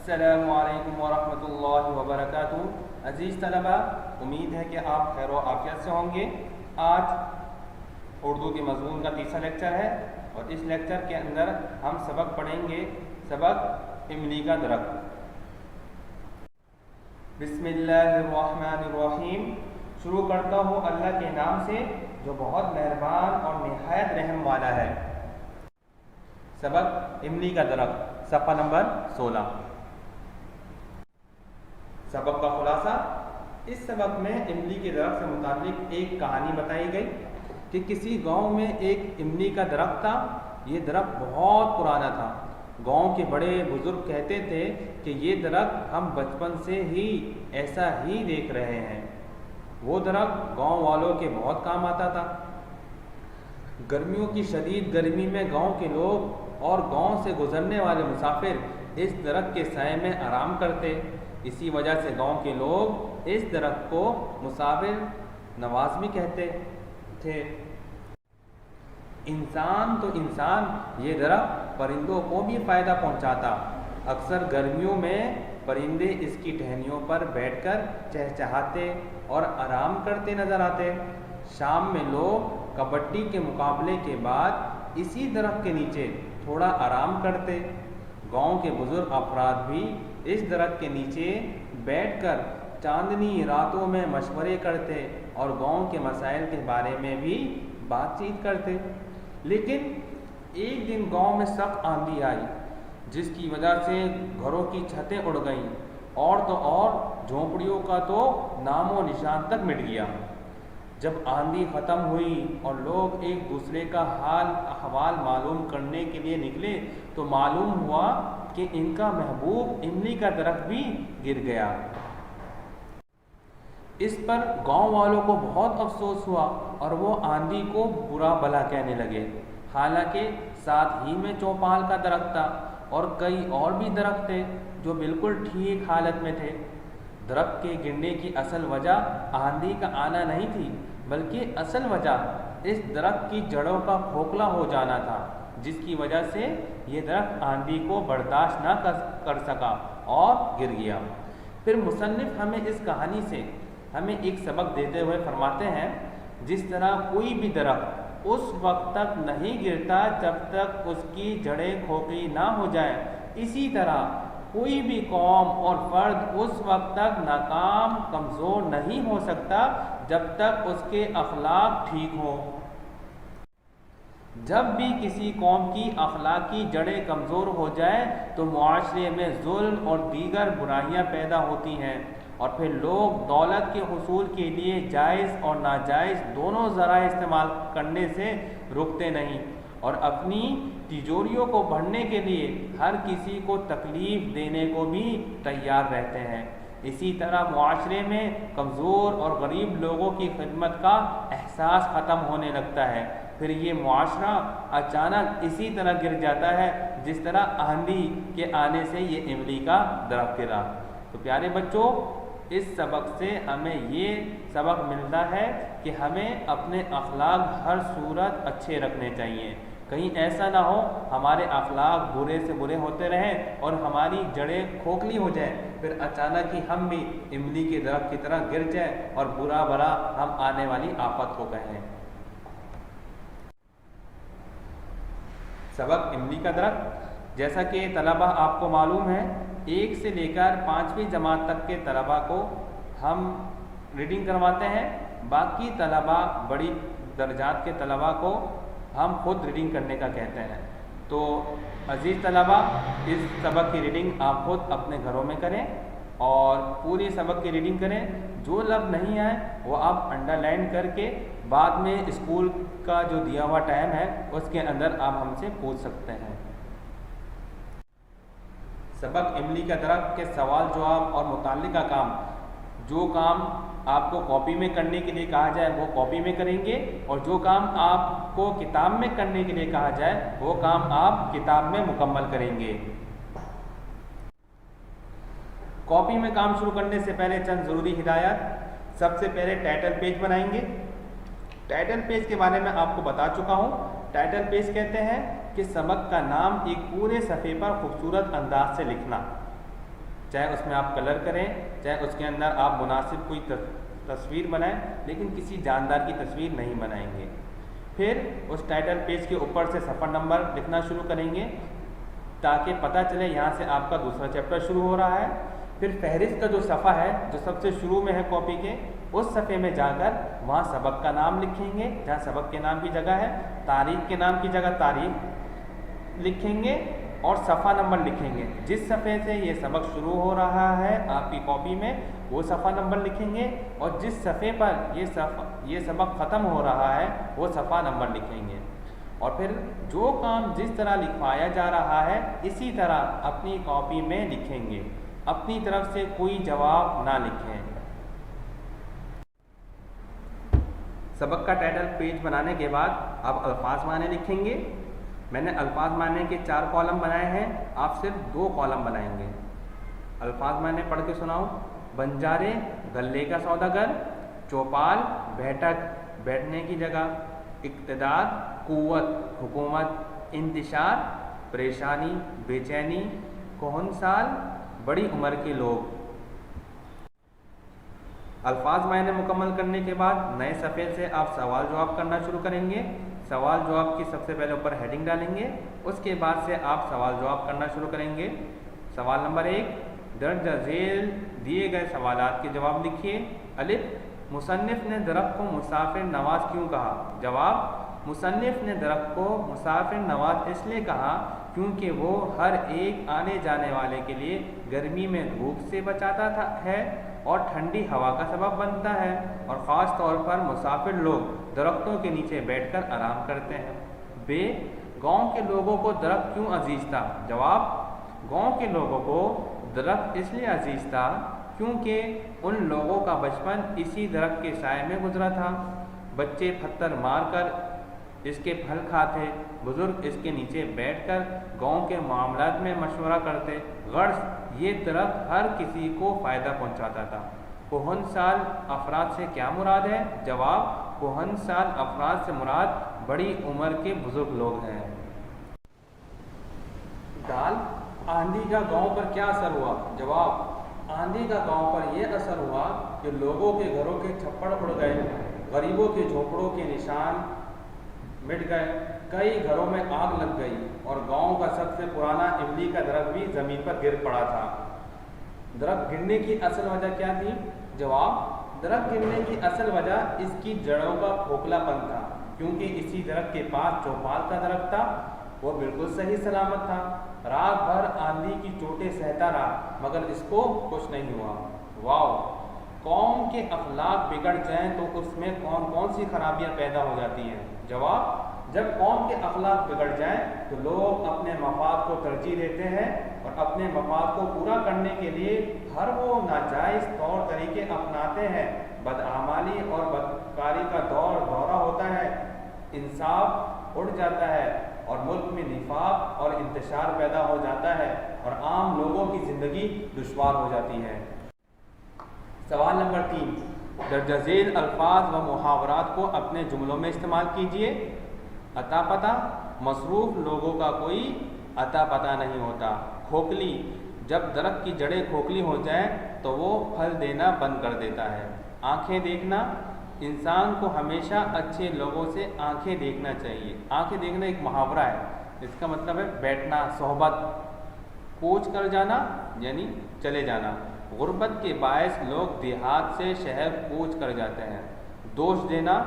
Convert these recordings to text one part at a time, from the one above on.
السلام علیکم ورحمۃ اللہ وبرکاتہ۔ عزیز طلبہ، امید ہے کہ آپ خیر و عافیت سے ہوں گے۔ آج اردو کے مضمون کا تیسرا لیکچر ہے اور اس لیکچر کے اندر ہم سبق پڑھیں گے، سبق املی کا درخت۔ بسم اللہ الرحمن الرحیم۔ شروع کرتا ہوں اللہ کے نام سے جو بہت مہربان اور نہایت رحم والا ہے۔ سبق املی کا درخت، صفحہ نمبر 16۔ سبق کا خلاصہ: اس سبق میں املی کے درخت سے متعلق ایک کہانی بتائی گئی کہ کسی گاؤں میں ایک املی کا درخت تھا۔ یہ درخت بہت پرانا تھا۔ گاؤں کے بڑے بزرگ کہتے تھے کہ یہ درخت ہم بچپن سے ہی ایسا ہی دیکھ رہے ہیں۔ وہ درخت گاؤں والوں کے بہت کام آتا تھا۔ گرمیوں کی شدید گرمی میں گاؤں کے لوگ اور گاؤں سے گزرنے والے مسافر اس درخت کے سائے میں آرام کرتے۔ اسی وجہ سے گاؤں کے لوگ اس درخت کو مسافر نواز بھی کہتے تھے۔ انسان تو انسان، یہ درخت پرندوں کو بھی فائدہ پہنچاتا۔ اکثر گرمیوں میں پرندے اس کی ٹہنیوں پر بیٹھ کر چہچہاتے اور آرام کرتے نظر آتے۔ شام میں لوگ کبڈی کے مقابلے کے بعد اسی درخت کے نیچے تھوڑا آرام کرتے۔ گاؤں کے بزرگ افراد بھی اس درخت کے نیچے بیٹھ کر چاندنی راتوں میں مشورے کرتے اور گاؤں کے مسائل کے بارے میں بھی بات چیت کرتے۔ لیکن ایک دن گاؤں میں سخت آندھی آئی جس کی وجہ سے گھروں کی چھتیں اڑ گئیں اور تو اور جھونپڑیوں کا تو نام و نشان تک مٹ گیا۔ جب آندھی ختم ہوئی اور لوگ ایک دوسرے کا حال احوال معلوم کرنے کے لیے نکلے تو معلوم ہوا کہ ان کا محبوب املی کا درخت بھی گر گیا۔ اس پر گاؤں والوں کو بہت افسوس ہوا اور وہ آندھی کو برا بھلا کہنے لگے۔ حالانکہ ساتھ ہی میں چوپال کا درخت تھا اور کئی اور بھی درخت تھے جو بالکل ٹھیک حالت میں تھے۔ درخت کے گرنے کی اصل وجہ آندھی کا آنا نہیں تھی، بلکہ اصل وجہ اس درخت کی جڑوں کا کھوکھلا ہو جانا تھا، جس کی وجہ سے یہ درخت آندھی کو برداشت نہ کر سکا اور گر گیا۔ پھر مصنف ہمیں اس کہانی سے ہمیں ایک سبق دیتے ہوئے فرماتے ہیں، جس طرح کوئی بھی درخت اس وقت تک نہیں گرتا جب تک اس کی جڑیں کھوکھلی نہ ہو جائیں، اسی طرح کوئی بھی قوم اور فرد اس وقت تک ناکام کمزور نہیں ہو سکتا جب تک اس کے اخلاق ٹھیک ہوں۔ جب بھی کسی قوم کی اخلاقی جڑیں کمزور ہو جائیں تو معاشرے میں ظلم اور دیگر برائیاں پیدا ہوتی ہیں، اور پھر لوگ دولت کے حصول کے لیے جائز اور ناجائز دونوں ذرائع استعمال کرنے سے رکتے نہیں اور اپنی تجوریوں کو بڑھنے کے لیے ہر کسی کو تکلیف دینے کو بھی تیار رہتے ہیں۔ اسی طرح معاشرے میں کمزور اور غریب لوگوں کی خدمت کا احساس ختم ہونے لگتا ہے۔ پھر یہ معاشرہ اچانک اسی طرح گر جاتا ہے جس طرح آندھی کے آنے سے یہ املی کا درخت گرا۔ تو پیارے بچوں، اس سبق سے ہمیں یہ سبق ملتا ہے کہ ہمیں اپنے اخلاق ہر صورت اچھے رکھنے چاہیے۔ کہیں ایسا نہ ہو ہمارے اخلاق برے سے برے ہوتے رہیں اور ہماری جڑیں کھوکھلی ہو جائیں، پھر اچانک ہی ہم بھی املی کے درخت کی طرح گر جائیں اور برا بھلا ہم آنے والی آفت کو کہیں۔ سبق املی کا درخت، جیسا کہ طلبہ آپ کو معلوم ہے 1 سے لے کر 5ویں جماعت تک کے طلبہ کو ہم ریڈنگ کرواتے ہیں، باقی طلبہ بڑی درجات کے طلبہ کو ہم خود ریڈنگ کرنے کا کہتے ہیں۔ تو عزیز طلبہ، اس سبق کی ریڈنگ آپ خود اپنے گھروں میں کریں اور پوری سبق کی ریڈنگ کریں۔ جو لفظ نہیں آئے وہ آپ انڈر لائن کر کے بعد میں اسکول کا جو دیا ہوا ٹائم ہے اس کے اندر آپ ہم سے پوچھ سکتے ہیں۔ سبق املی کا درخت کے سوال جواب اور متعلقہ کام، جو کام آپ کو کاپی میں کرنے کے لیے کہا جائے وہ کاپی میں کریں گے، اور جو کام آپ کو کتاب میں کرنے کے لیے کہا جائے وہ کام آپ کتاب میں مکمل کریں گے۔ کاپی میں کام شروع کرنے سے پہلے چند ضروری ہدایات۔ سب سے پہلے ٹائٹل پیج بنائیں گے۔ ٹائٹل پیج کے بارے میں آپ کو بتا چکا ہوں۔ ٹائٹل پیج کہتے ہیں کہ سبق کا نام ایک پورے صفحے پر خوبصورت انداز سے لکھنا۔ چاہے اس میں آپ کلر کریں، چاہے اس کے اندر آپ مناسب کوئی تصویر بنائیں، لیکن کسی جاندار کی تصویر نہیں بنائیں گے۔ پھر اس ٹائٹل پیج کے اوپر سے صفحہ نمبر لکھنا شروع کریں گے تاکہ پتہ چلے یہاں سے آپ کا دوسرا چیپٹر شروع ہو رہا ہے۔ پھر فہرست کا جو صفحہ ہے جو سب سے شروع میں ہے کاپی کے، اس صفحے میں جا کر وہاں سبق کا نام لکھیں گے، جہاں سبق کے نام کی جگہ ہے، تاریخ کے نام کی جگہ تاریخ لکھیں گے اور صفحہ نمبر لکھیں گے۔ جس صفحے سے یہ سبق شروع ہو رہا ہے آپ کی کاپی میں وہ صفحہ نمبر لکھیں گے، اور جس صفحے پر یہ سبق ختم ہو رہا ہے وہ صفحہ نمبر لکھیں گے۔ اور پھر جو کام جس طرح لکھوایا جا رہا ہے اسی طرح اپنی کاپی میں لکھیں گے، اپنی طرف سے کوئی جواب نہ لکھیں۔ سبق کا ٹائٹل پیج بنانے کے بعد آپ الفاظ معنی لکھیں گے۔ میں نے الفاظ معنی کے 4 کالم بنائے ہیں، آپ صرف 2 کالم بنائیں گے۔ الفاظ معنی پڑھ کے سناؤ۔ بنجارے گلے کا سوداگر، چوپال بیٹھک بیٹھنے کی جگہ، اقتدار قوت حکومت، انتشار پریشانی بے چینی، کہنسال بڑی عمر کے لوگ۔ الفاظ معنی مکمل کرنے کے بعد نئے صفحے سے آپ سوال جواب کرنا شروع کریں گے۔ سوال جواب کی سب سے پہلے اوپر ہیڈنگ ڈالیں گے، اس کے بعد سے آپ سوال جواب کرنا شروع کریں گے۔ سوال نمبر 1، درج ذیل دیے گئے سوالات کے جواب لکھیے۔ الف، مصنف نے درخت کو مسافر نواز کیوں کہا؟ جواب، مصنف نے درخت کو مسافر نواز اس لیے کہا کیونکہ وہ ہر ایک آنے جانے والے کے لیے گرمی میں دھوپ سے بچاتا ہے اور ٹھنڈی ہوا کا سبب بنتا ہے، اور خاص طور پر مسافر لوگ درختوں کے نیچے بیٹھ کر آرام کرتے ہیں۔ ب، گاؤں کے لوگوں کو درخت کیوں عزیز تھا؟ جواب، گاؤں کے لوگوں کو درخت اس لیے عزیز تھا کیونکہ ان لوگوں کا بچپن اسی درخت کے سائے میں گزرا تھا۔ بچے پتھر مار کر اس کے پھل کھاتے، بزرگ اس کے نیچے بیٹھ کر گاؤں کے معاملات میں مشورہ کرتے، غرض یہ درخت ہر کسی کو فائدہ پہنچاتا تھا۔ کہن سال افراد سے کیا مراد ہے؟ جواب، کہن سال افراد سے مراد بڑی عمر کے بزرگ لوگ ہیں۔ دال، آندھی کا گاؤں پر کیا اثر ہوا؟ جواب، آندھی کا گاؤں پر یہ اثر ہوا کہ لوگوں کے گھروں کے چھپڑ اڑ گئے، غریبوں کے جھونپڑوں کے نشان مٹ گئے، کئی گھروں میں آگ لگ گئی اور گاؤں کا سب سے پرانا املی کا درخت بھی زمین پر گر پڑا تھا۔ درخت گرنے کی اصل وجہ کیا تھی؟ جواب، درخت گرنے کی اصل وجہ اس کی جڑوں کا کھوکھلا پن تھا، کیونکہ اسی درخت کے پاس چوپال کا درخت تھا، وہ بالکل صحیح سلامت تھا۔ رات بھر آندھی کی چوٹیں سہتا رہا مگر اس کو کچھ نہیں ہوا۔ واو، قوم کے اخلاق بگڑ جائیں تو اس میں کون کون سی خرابیاں پیدا ہو جاتی ہیں؟ جواب، جب قوم کے اخلاق بگڑ جائیں تو لوگ اپنے مفاد کو ترجیح دیتے ہیں اور اپنے مفاد کو پورا کرنے کے لیے ہر وہ ناجائز طور طریقے اپناتے ہیں۔ بدعمالی اور بدکاری کا دورہ ہوتا ہے، انصاف اڑ جاتا ہے اور ملک میں نفاق اور انتشار پیدا ہو جاتا ہے اور عام لوگوں کی زندگی دشوار ہو جاتی ہے۔ سوال نمبر 3، درج ذیل الفاظ و محاورات کو اپنے جملوں میں استعمال کیجیے۔ عطا پتہ، مصروف لوگوں کا کوئی عطا پتہ نہیں ہوتا۔ کھوکھلی، جب درخت کی جڑیں کھوکھلی ہو جائیں تو وہ پھل دینا بند کر دیتا ہے۔ آنکھیں دیکھنا، انسان کو ہمیشہ اچھے لوگوں سے آنکھیں دیکھنا چاہیے۔ آنکھیں دیکھنا ایک محاورہ ہے، اس کا مطلب ہے بیٹھنا، صحبت۔ کوچ کر جانا یعنی چلے جانا، غربت کے باعث لوگ دیہات سے شہر کوچ کر جاتے ہیں۔ دوش دینا،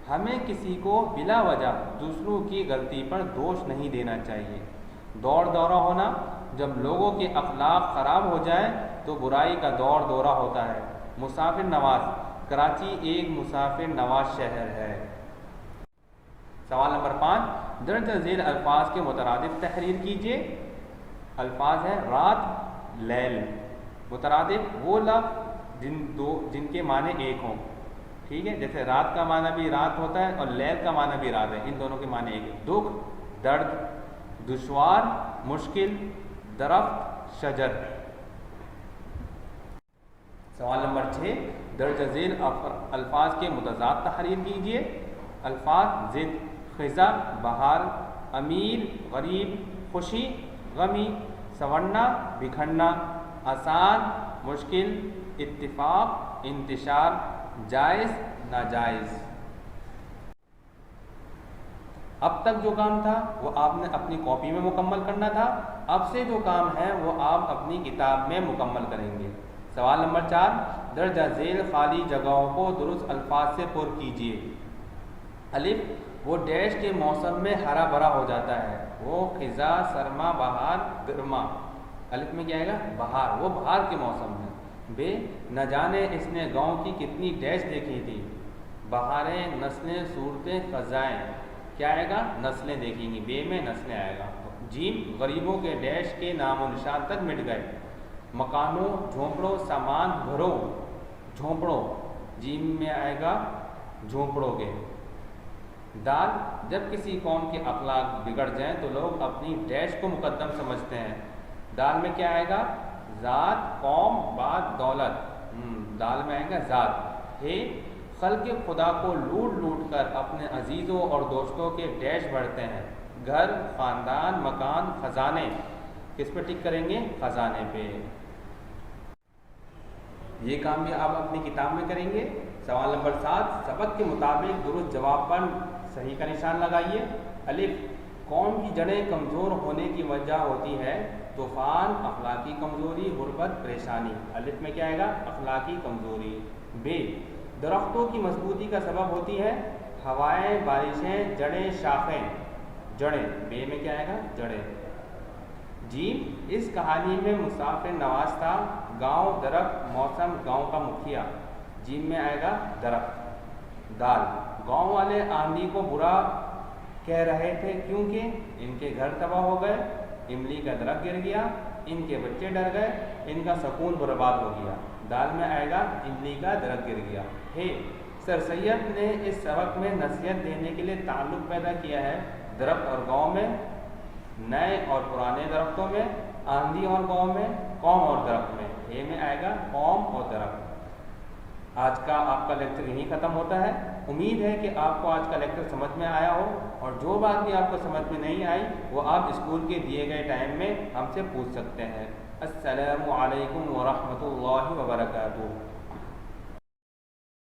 ہمیں کسی کو بلا وجہ دوسروں کی غلطی پر دوش نہیں دینا چاہیے۔ دورہ ہونا، جب لوگوں کے اخلاق خراب ہو جائیں تو برائی کا دورہ ہوتا ہے۔ مسافر نواز، کراچی ایک مسافر نواز شہر ہے۔ سوال نمبر 5، درج ذیل الفاظ کے مترادف تحریر کیجیے۔ الفاظ ہیں رات، لیل۔ مترادف وہ لفظ جن کے معنی ایک ہوں، ٹھیک ہے، جیسے رات کا معنی بھی رات ہوتا ہے اور لیل کا معنی بھی رات ہے، ان دونوں کے معنی ایک ہے۔ دکھ، درد، دشوار، مشکل، درخت، شجر۔ سوال نمبر 6، درج ذیل الفاظ کے متضاد تحریر کیجیے۔ الفاظ ضد، خزاں، بہار، امیر، غریب، خوشی، غمی، سنورنا، بکھرنا، آسان، مشکل، اتفاق، انتشار، جائز، ناجائز۔ اب تک جو کام تھا وہ آپ نے اپنی کاپی میں مکمل کرنا تھا، اب سے جو کام ہے وہ آپ اپنی کتاب میں مکمل کریں گے۔ سوال نمبر 4، درجہ ذیل خالی جگہوں کو درست الفاظ سے پر کیجیے۔ الف، وہ ڈیش کے موسم میں ہرا بھرا ہو جاتا ہے، وہ خزاں، سرما، بہار، گرما۔ الف میں کیا آئے گا؟ بہار، وہ بہار کے موسم میں۔ بے، نہ جانے اس نے گاؤں کی کتنی ڈیش دیکھی تھی، بہاریں، نسلیں، صورتیں، خزائیں۔ کیا آئے گا؟ نسلیں دیکھیں گی، بے میں نسلیں آئے گا۔ جیم، غریبوں کے ڈیش کے نام و نشان تک مٹ گئے، مکانوں، جھونپڑوں، سامان گھروں، جھونپڑوں، جیم میں آئے گا جھونپڑوں کے۔ دال، جب کسی قوم کے اخلاق بگڑ جائیں تو لوگ اپنی ڈیش کو مقدم سمجھتے ہیں، دال میں کیا آئے گا؟ ذات، قوم، بعد، دولت۔ دال میں آئے گا ذات۔ ہے، خلق خدا کو لوٹ لوٹ کر اپنے عزیزوں اور دوستوں کے ڈیش بڑھتے ہیں، گھر، خاندان، مکان، خزانے۔ کس پہ ٹک کریں گے؟ خزانے پہ۔ یہ کام بھی آپ اپنی کتاب میں کریں گے۔ سوال نمبر 7، سبق کے مطابق درست جواب پر صحیح کا نشان لگائیے۔ الف، قوم کی جڑیں کمزور ہونے کی وجہ ہوتی ہے طوفان، اخلاقی کمزوری، غربت، پریشانی۔ الف میں کیا آئے گا؟ اخلاقی کمزوری۔ بے، درختوں کی مضبوطی کا سبب ہوتی ہے ہوائیں، بارشیں، جڑیں، شاخیں، جڑیں۔ بے میں کیا آئے گا؟ جڑیں۔ جیم، اس کہانی میں مسافر نواز تھا، گاؤں، درخت، موسم، گاؤں کا مکھیا۔ جیم میں آئے گا درخت۔ دال، گاؤں والے آندھی کو برا کہہ رہے تھے کیونکہ ان کے گھر تباہ ہو گئے، املی کا درخت گر گیا، ان کے بچے ڈر گئے، ان کا سکون برباد ہو گیا۔ دال میں آئے گا املی کا درخت گر گیا۔ ہے، سر سید نے اس سبق میں نصیحت دینے کے لیے تعلق پیدا کیا ہے درخت اور گاؤں میں، نئے اور پرانے درختوں میں، آندھی اور گاؤں میں، قوم اور درخت میں۔ اے میں آئے گا قوم اور درخت۔ آج کا آپ کا لیکچر یہیں ختم ہوتا ہے۔ امید ہے کہ آپ کو آج کا لیکچر سمجھ میں آیا ہو، اور جو بات بھی آپ کو سمجھ میں نہیں آئی وہ آپ اسکول کے دیے گئے ٹائم میں ہم سے پوچھ سکتے ہیں۔ السلام علیکم ورحمۃ اللہ وبرکاتہ۔